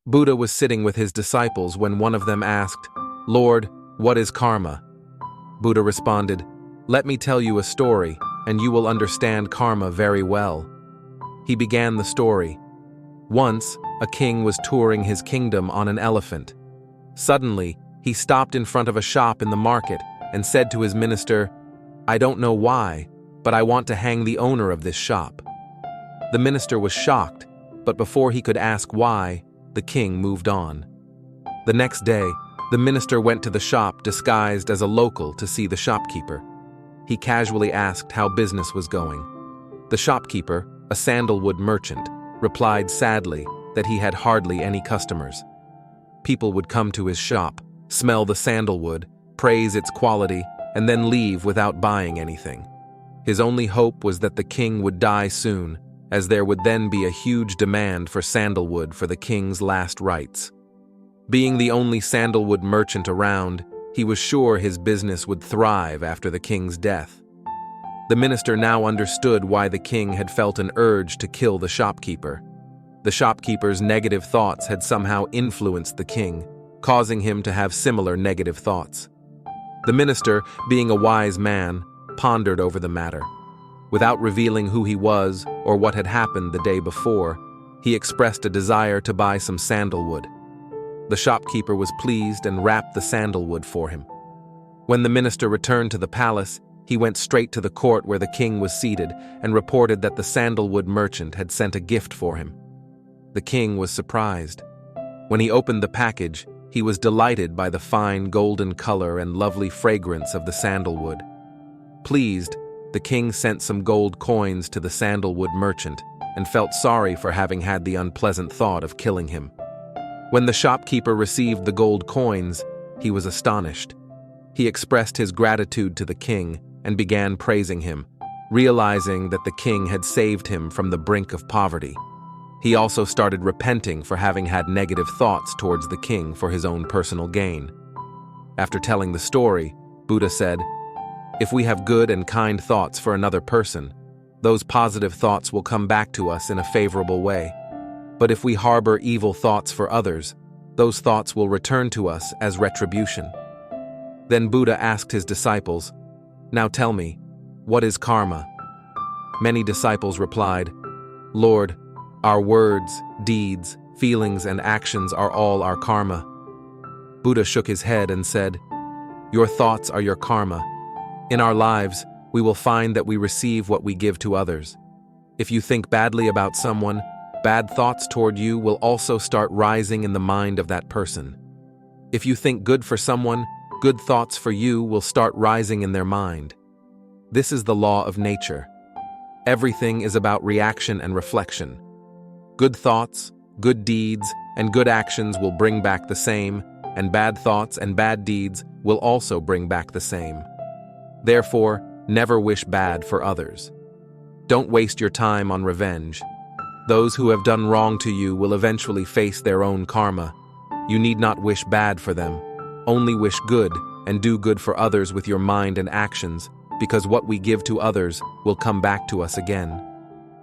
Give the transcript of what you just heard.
Buddha was sitting with his disciples when one of them asked, "Lord, what is karma?" Buddha responded, "Let me tell you a story, and you will understand karma very well." He began the story. Once, a king was touring his kingdom on an elephant. Suddenly, he stopped in front of a shop in the market and said to his minister, "I don't know why, but I want to hang the owner of this shop." The minister was shocked, but before he could ask why, the king moved on. The next day, the minister went to the shop disguised as a local to see the shopkeeper. He casually asked how business was going. The shopkeeper, a sandalwood merchant, replied sadly that he had hardly any customers. People would come to his shop, smell the sandalwood, praise its quality, and then leave without buying anything. His only hope was that the king would die soon, as there would then be a huge demand for sandalwood for the king's last rites. Being the only sandalwood merchant around, he was sure his business would thrive after the king's death. The minister now understood why the king had felt an urge to kill the shopkeeper. The shopkeeper's negative thoughts had somehow influenced the king, causing him to have similar negative thoughts. The minister, being a wise man, pondered over the matter. Without revealing who he was or what had happened the day before, he expressed a desire to buy some sandalwood. The shopkeeper was pleased and wrapped the sandalwood for him. When the minister returned to the palace, he went straight to the court where the king was seated and reported that the sandalwood merchant had sent a gift for him. The king was surprised. When he opened the package, he was delighted by the fine golden color and lovely fragrance of the sandalwood. Pleased, the king sent some gold coins to the sandalwood merchant and felt sorry for having had the unpleasant thought of killing him. When the shopkeeper received the gold coins, he was astonished. He expressed his gratitude to the king and began praising him, realizing that the king had saved him from the brink of poverty. He also started repenting for having had negative thoughts towards the king for his own personal gain. After telling the story, Buddha said, "If we have good and kind thoughts for another person, those positive thoughts will come back to us in a favorable way. But if we harbor evil thoughts for others, those thoughts will return to us as retribution." Then Buddha asked his disciples, "Now tell me, what is karma?" Many disciples replied, "Lord, our words, deeds, feelings, and actions are all our karma." Buddha shook his head and said, "Your thoughts are your karma. In our lives, we will find that we receive what we give to others. If you think badly about someone, bad thoughts toward you will also start rising in the mind of that person. If you think good for someone, good thoughts for you will start rising in their mind. This is the law of nature. Everything is about reaction and reflection. Good thoughts, good deeds, and good actions will bring back the same, and bad thoughts and bad deeds will also bring back the same. Therefore, never wish bad for others. Don't waste your time on revenge. Those who have done wrong to you will eventually face their own karma. You need not wish bad for them. Only wish good and do good for others with your mind and actions, because what we give to others will come back to us again."